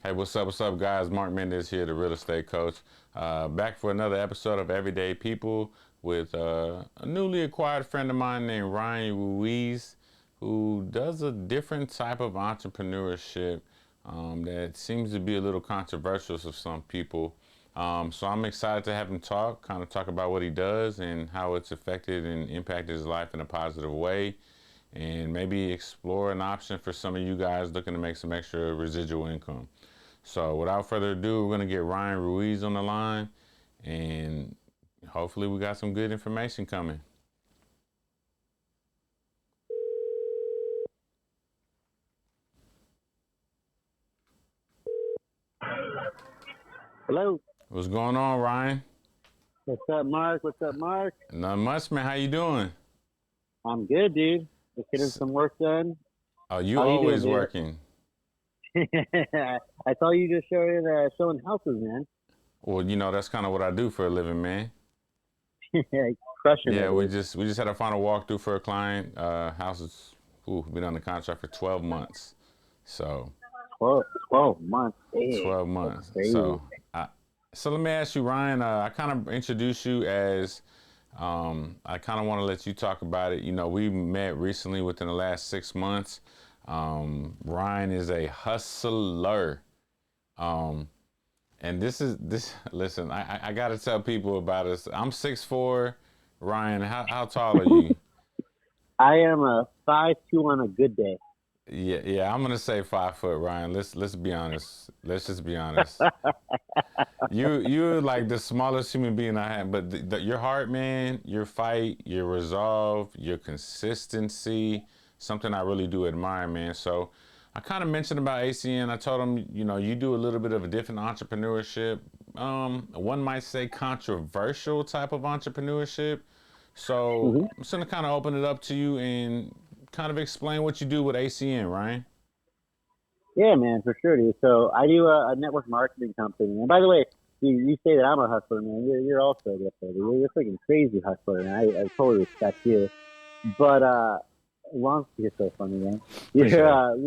Hey, what's up, guys? Marc Mendez here, the real estate coach. Back for another episode of Everyday People with a newly acquired friend of mine named Ryan Ruiz, who does a different type of entrepreneurship that seems to be a little controversial to some people. So I'm excited to have him talk about what he does and how it's affected and impacted his life in a positive way, and maybe explore an option for some of you guys looking to make some extra residual income. So without further ado, we're gonna get Ryan Ruiz on the line, and hopefully we got some good information coming. Hello. What's going on, Ryan? What's up, Mark? What's up, Mark? Not much, man. How you doing? I'm good, dude. Just getting some work done. Oh, you How you doing, always dude? working. I saw you just showing houses, man. Well, that's kind of what I do for a living, man. Crushing Yeah, it. we Dude. just had a final walkthrough for a client. House is been on the contract for 12 months. So 12 months. Hey, 12 that's months. crazy. So let me ask you, Ryan. I kind of introduce you as I kind of want to let you talk about it. We met recently within the last 6 months. Ryan is a hustler. Um, and this is this. Listen, I got to tell people about this. I'm 6'4". Ryan, how tall are you? I am a 5'2" on a good day. Yeah. I'm gonna say 5 foot, Ryan. Let's be honest. Let's just be honest. You're like the smallest human being I have, but your heart, man, your fight, your resolve, your consistency, something I really do admire, man. So I kind of mentioned about ACN. I told him, you do a little bit of a different entrepreneurship. One might say controversial type of entrepreneurship. So hmm I'm just gonna kind of open it up to you and kind of explain what you do with ACN, Ryan. Yeah, man, for sure, dude. So I do a network marketing company. And by the way, you say that I'm a hustler, man. You're also a hustler. You're a freaking crazy hustler, and I totally respect you. But you're so funny, man. You're Appreciate it.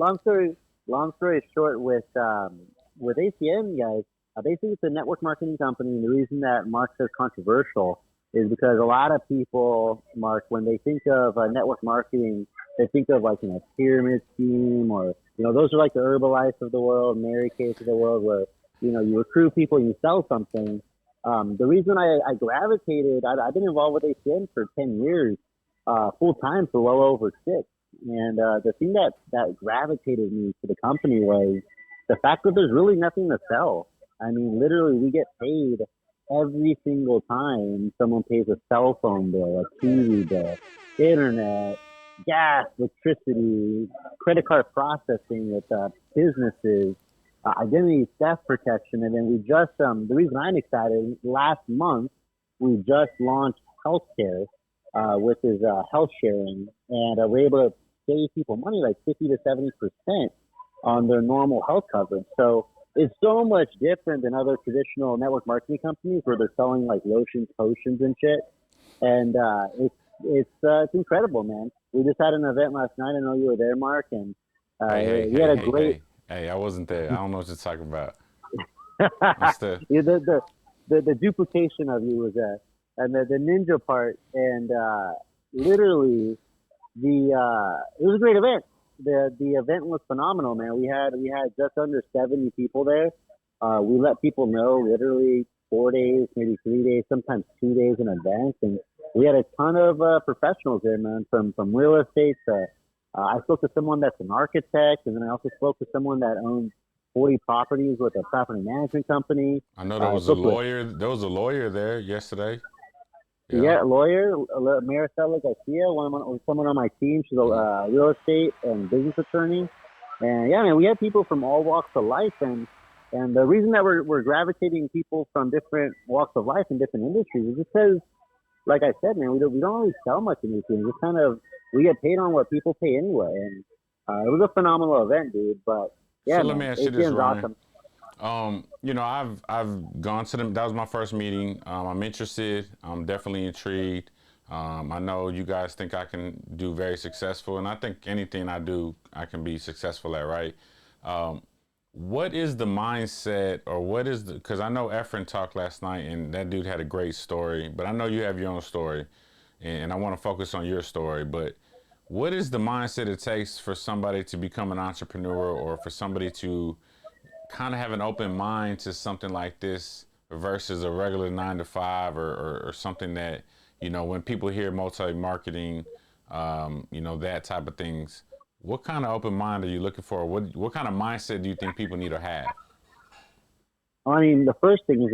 long story short with ACM guys. Basically, it's a network marketing company, and the reason that Mark says controversial is because a lot of people, Mark, when they think of network marketing, they think of like pyramid scheme or those are like the Herbalife of the world, Mary Kay of the world, where you recruit people and you sell something. The reason I gravitated, I've been involved with ACM for 10 years full time for well over six. And the thing that gravitated me to the company was the fact that there's really nothing to sell. I mean, literally, we get paid every single time someone pays a cell phone bill, a TV bill, internet, gas, electricity, credit card processing with businesses, identity theft protection, and then we just the reason I'm excited last month we just launched healthcare which is health sharing, and we're able to save people money like 50 to 70% on their normal health coverage. So it's so much different than other traditional network marketing companies where they're selling like lotions, potions, and shit. And it's incredible, man. We just had an event last night. I know you were there, Mark, and Hey, hey, we had hey, a hey, great hey, hey! I wasn't there. I don't know what you're talking about. I'm still. yeah, the duplication of you was there, and the ninja part, and literally it was a great event. The event was phenomenal, man. We had just under 70 people there. We let people know literally 4 days, maybe 3 days, sometimes 2 days in advance, and we had a ton of professionals there, man, from real estate to. I spoke to someone that's an architect, and then I also spoke to someone that owns 40 properties with a property management company. I know there I was a spoke to a lawyer. There was a lawyer there yesterday. Yeah. yeah, lawyer, Maricela Garcia, someone on my team. She's a Hmm. real estate and business attorney. And yeah, man, we have people from all walks of life. And the reason that we're gravitating people from different walks of life and different industries is because, like I said, man, we don't really sell much in ATM. Just kind of, we get paid on what people pay anyway. And it was a phenomenal event, dude. But So yeah, let me man, ask you this, ATM's Ryan. awesome. I've gone to them. That was my first meeting. I'm interested. I'm definitely intrigued. I know you guys think I can do very successful, and I think anything I do, I can be successful at, right? Um, what is the mindset, or what is the, because I know Efren talked last night and that dude had a great story, but I know you have your own story, and I want to focus on your story. But what is the mindset it takes for somebody to become an entrepreneur, or for somebody to kind of have an open mind to something like this versus a regular 9 to 5, or something that, when people hear multi-marketing, that type of things, what kind of open mind are you looking for? What kind of mindset do you think people need to have? I mean, the first thing is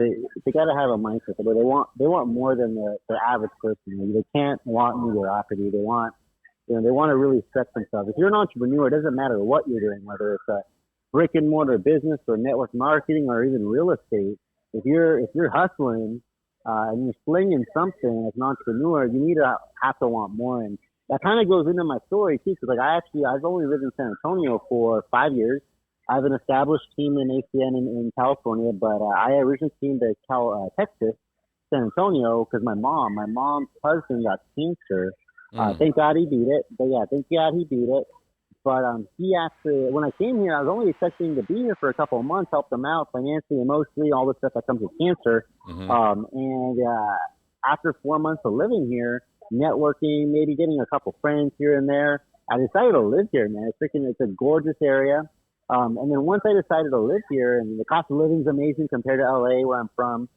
they got to have a mindset where they want more than the average person. They can't want mediocrity. They want to really stretch themselves. If you're an entrepreneur, it doesn't matter what you're doing, whether it's a brick and mortar business or network marketing or even real estate. If you're hustling and you're slinging something as an entrepreneur, you need to have to want more. And that kind of goes into my story too. Because I've only lived in San Antonio for 5 years. I have an established team in ACN in California, but I originally came to Texas, San Antonio, because my mom's husband got cancer. Thank God he beat it. But yeah, thank God he beat it. But he actually, when I came here, I was only expecting to be here for a couple of months, help them out financially, emotionally, all the stuff that comes with cancer. And after 4 months of living here, networking, maybe getting a couple friends here and there, I decided to live here, man. It's a gorgeous area. And then once I decided to live here, and the cost of living is amazing compared to LA, where I'm from.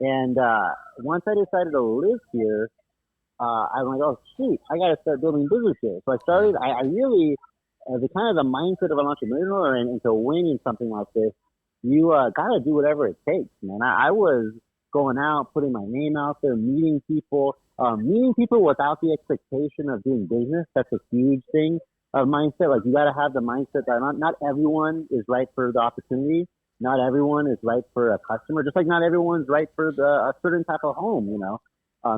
And once I decided to live here, I'm like, oh shoot, I got to start building business here. So I started. I really, the kind of the mindset of an entrepreneur, and to win in something like this, you got to do whatever it takes, man. I was going out, putting my name out there, meeting people without the expectation of doing business. That's a huge thing of mindset. Like, you got to have the mindset that not everyone is right for the opportunity. Not everyone is right for a customer. Just like not everyone's right for a certain type of home.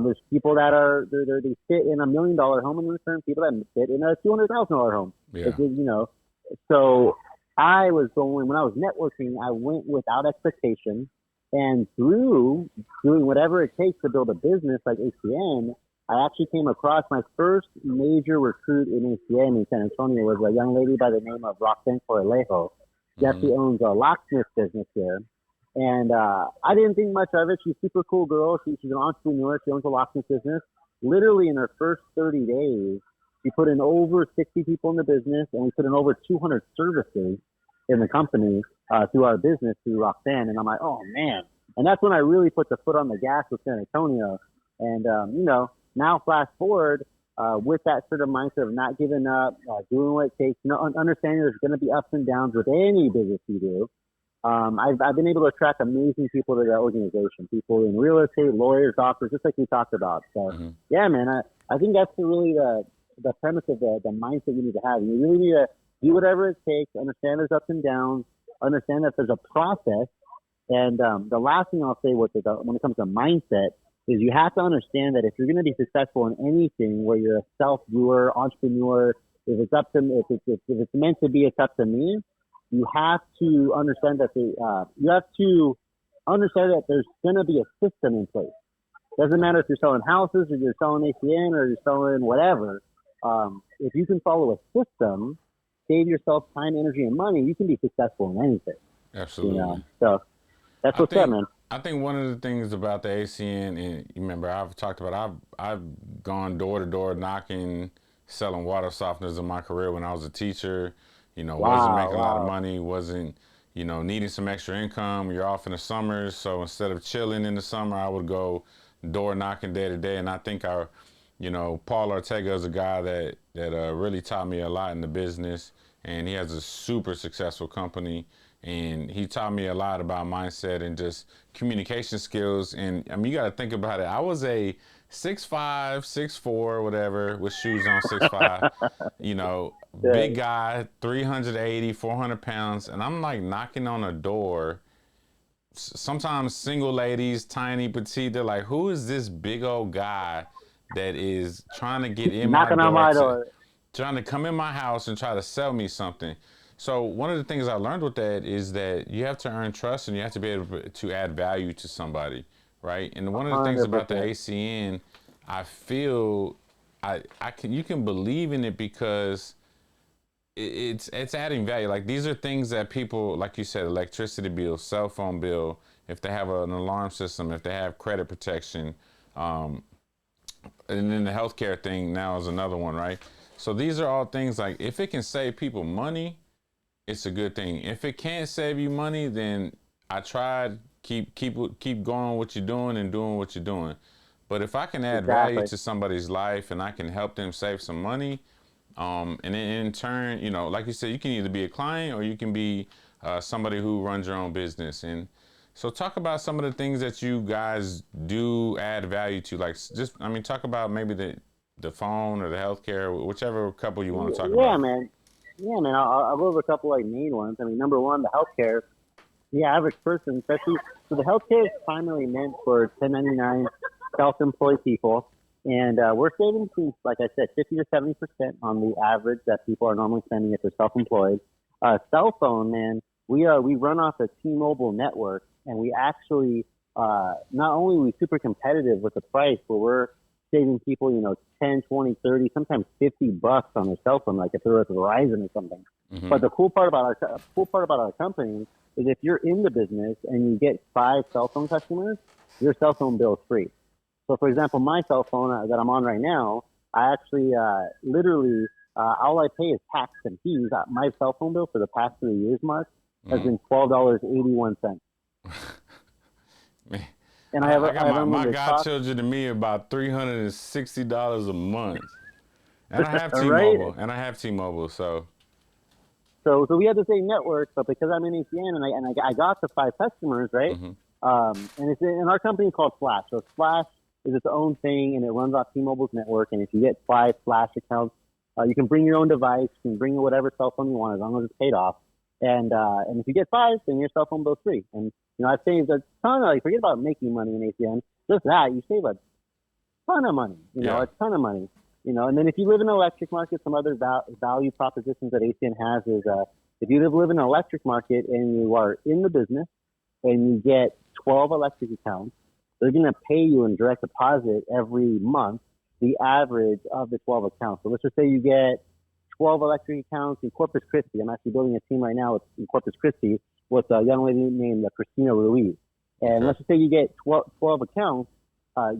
There's people that they fit in $1 million home, and there's certain people that fit in a $200,000 home. Yeah. So I was going, when I was networking, I went without expectation, and through doing whatever it takes to build a business like ACN, I actually came across my first major recruit in ACN in San Antonio was a young lady by the name of Roxanne Corralejo. She actually owns a locksmith business here. And I didn't think much of it. She's a super cool girl. She's an entrepreneur. She owns a locksmith business. Literally in her first 30 days, she put in over 60 people in the business, and we put in over 200 services in the company through our business, through Roxanne. And I'm like, oh, man. And that's when I really put the foot on the gas with San Antonio. And, now flash forward with that sort of mindset of not giving up, doing what it takes, understanding there's going to be ups and downs with any business you do. I've been able to attract amazing people to the organization, people in real estate, lawyers, doctors, just like we talked about. So, yeah, man, I think that's really the premise of the mindset you need to have. You really need to do whatever it takes, understand there's ups and downs, understand that there's a process. And the last thing I'll say when it comes to mindset is you have to understand that if you're going to be successful in anything where you're a self-doer, entrepreneur, if it's meant to be, it's up to me. You have to understand that there's going to be a system in place. Doesn't matter if you're selling houses or you're selling ACN or you're selling whatever. If you can follow a system, save yourself time, energy, and money, you can be successful in anything. Absolutely. So that's what's up, man. I think one of the things about the ACN, and you remember I've talked about, I've gone door to door knocking, selling water softeners in my career when I was a teacher. Wasn't making a lot of money, wasn't, needing some extra income. You're off in the summers, so instead of chilling in the summer, I would go door knocking day to day. And I think Paul Ortega is a guy that really taught me a lot in the business, and he has a super successful company. And he taught me a lot about mindset and just communication skills. And I mean, you got to think about it. I was a 6'5", 6'4", whatever, with shoes on 6'5", big guy, 380, 400 pounds. And I'm like knocking on a door. Sometimes single ladies, tiny, petite, they're like, who is this big old guy that is trying to get in knocking on my door, trying to come in my house and try to sell me something? So one of the things I learned with that is that you have to earn trust, and you have to be able to add value to somebody, right? And one of the things 100%. About the ACN, I feel you can believe in it because it's adding value. Like these are things that people, like you said, electricity bill, cell phone bill, if they have an alarm system, if they have credit protection, um, and then the healthcare thing now is another one, right? So these are all things like if it can save people money, it's a good thing. If it can't save you money, then I tried. Keep going what you're doing and doing what you're doing. But if I can add value Exactly. to somebody's life and I can help them save some money, and in turn, you know, like you said, you can either be a client or you can be somebody who runs your own business. And so, talk about some of the things that you guys do add value to. Like, just I mean, talk about maybe the phone or the healthcare, whichever couple you want to talk Yeah, about. man. Yeah, man. I'll go over a couple like main ones. I mean, number one, the healthcare. The average person, especially, so the healthcare is primarily meant for 1099 self-employed people, and we're saving between, like I said, 50 to 70% on the average that people are normally spending if they're self-employed. Cell phone, man, we run off a T-Mobile network, and we actually not only are we super competitive with the price, but we're saving people, 10, 20, 30, sometimes $50 on their cell phone, like if they're with Verizon or something. Hmm. But the cool part about our company is if you're in the business and you get 5 cell phone customers, your cell phone bill is free. So, for example, my cell phone that I'm on right now, I actually literally all I pay is tax and fees. My cell phone bill for the past 3 years, Mark, has Hmm. been $12.81, Man, and I have I got I have my unlimited talk. godchildren to me about $360 a month, and I have All right. T-Mobile, so. So we have the same network, but because I'm in ACN and I got the 5 customers, right? Hmm. And it's in our company called Flash. So Flash is its own thing, and it runs off T-Mobile's network. And if you get 5 Flash accounts, you can bring your own device, you can bring whatever cell phone you want as long as it's paid off. And if you get 5, then your cell phone bill's free. And I've saved a ton of, like, forget about making money in ACN. Just that, you save a ton of money, Yeah. a ton of money. And then if you live in an electric market, some other value propositions that ACN has is if you live in an electric market and you are in the business and you get 12 electric accounts, they're going to pay you in direct deposit every month the average of the 12 accounts. So let's just say you get 12 electric accounts in Corpus Christi. I'm actually building a team right now in Corpus Christi with a young lady named Christina Ruiz. And Okay. let's just say you get 12 accounts,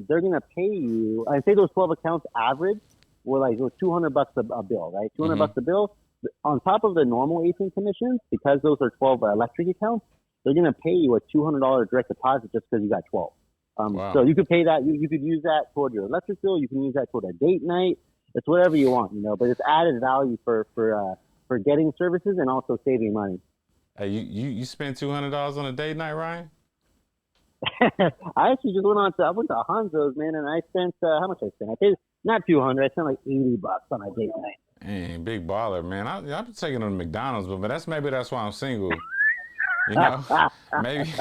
they're going to pay you, I'd say those 12 accounts average were like $200 a bill, right? 200 Hmm. bucks a bill. On top of the normal agent commissions, because those are 12 electric accounts, they're going to pay you a $200 direct deposit just because you got 12. So Wow. you could pay that. You could use that toward your electric bill. You can use that toward a date night. It's whatever you want, But it's added value for getting services and also saving money. Hey, you spent $200 on a date night, Ryan? I actually just I went to Hanzo's, man, and I spent how much I spent? I paid not 200. I spent like $80 on a date night. Hey, big baller, man. I've been taking them to McDonald's, but that's why I'm single. You know, maybe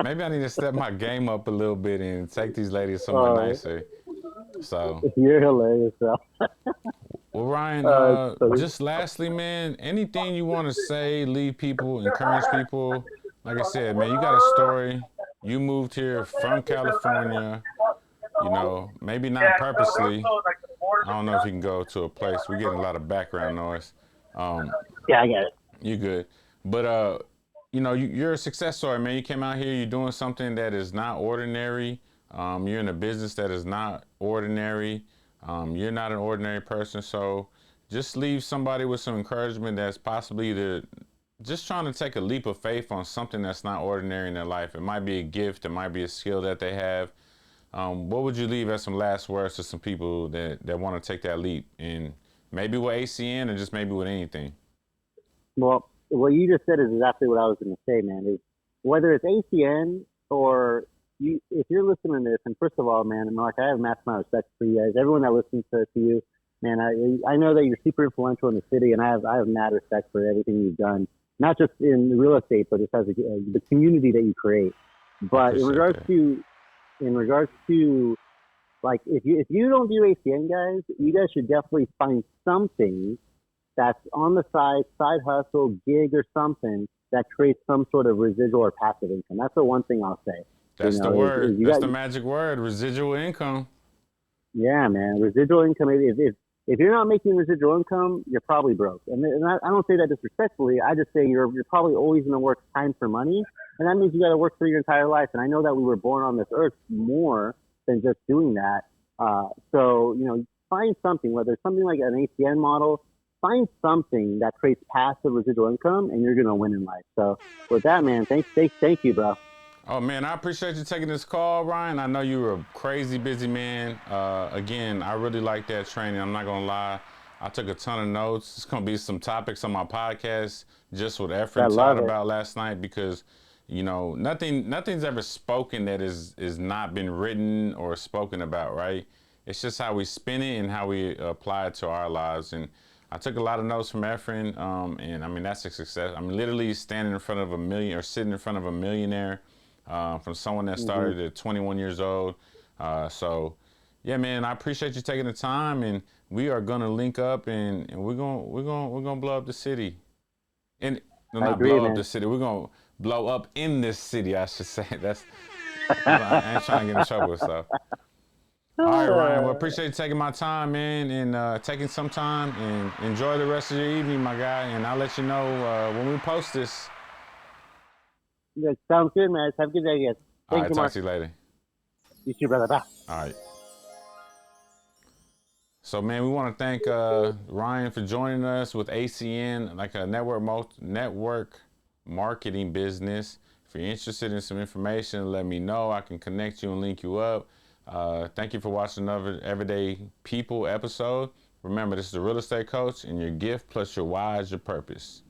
maybe I need to step my game up a little bit and take these ladies somewhere Oh, nicer. So, you're hilarious, bro. well, Ryan, So just lastly, man, anything you want to say, leave people, encourage people? Like I said, man, you got a story. You moved here from California, maybe not purposely. I don't know if you can go to a place. We're getting a lot of background noise. Um, yeah, I get it. you good. But you're a success story, man. You came out here, you're doing something that is not ordinary. You're in a business that is not ordinary. You're not an ordinary person. So just leave somebody with some encouragement that's possibly just trying to take a leap of faith on something that's not ordinary in their life. It might be a gift, it might be a skill that they have. What would you leave as some last words to some people that want to take that leap? And maybe with ACN or just maybe with anything? Well, what you just said is exactly what I was going to say, man. Is whether it's ACN or you, if you're listening to this, and first of all, man, and Mark, I have massive amount of respect for you guys. Everyone that listens to you, man, I know that you're super influential in the city, and I have mad respect for everything you've done, not just in real estate, but just as the community that you create. I But in appreciate regards that. to in regards to like if you don't do ACN, guys, you guys should definitely find something that's on the side hustle, gig or something that creates some sort of residual or passive income. That's the one thing I'll say. That's the Is word. you That's got the magic word, residual income. yeah, man, residual income. If if you're not making residual income, you're probably broke. And I don't say that disrespectfully. I just say you're probably always going to work time for money, and that means you got to work for your entire life. And I know that we were born on this earth more than just doing that. So find something, whether it's something like an ATN model, find something that creates passive residual income, and you're going to win in life. So with that, man, thank you, bro. Oh man, I appreciate you taking this call, Ryan. I know you were a crazy busy man. Again, I really like that training. I'm not gonna lie. I took a ton of notes. It's gonna be some topics on my podcast just what Efren talked about last night, because nothing's ever spoken that is not been written or spoken about, right? It's just how we spin it and how we apply it to our lives. And I took a lot of notes from Efren, and I mean that's a success. I mean literally standing in front of sitting in front of a millionaire. From someone that started at 21 years old. So yeah, man, I appreciate you taking the time, and we are gonna link up, and we're gonna blow up the city. And not blow up the city. We're gonna blow up in this city, I should say. I ain't trying to get in trouble with stuff. All right, Ryan. Well, appreciate you taking my time, man, and taking some time, and enjoy the rest of your evening, my guy. And I'll let you know when we post this. That sounds good, man. Have a good day, guys. Thank you, Marc. Talk to you later. You too, brother. Bye. All right. So, man, we want to thank Ryan for joining us with ACN, like a network marketing business. If you're interested in some information, let me know. I can connect you and link you up. Thank you for watching another Everyday People episode. Remember, this is the Real Estate Coach, and your gift plus your why is your purpose.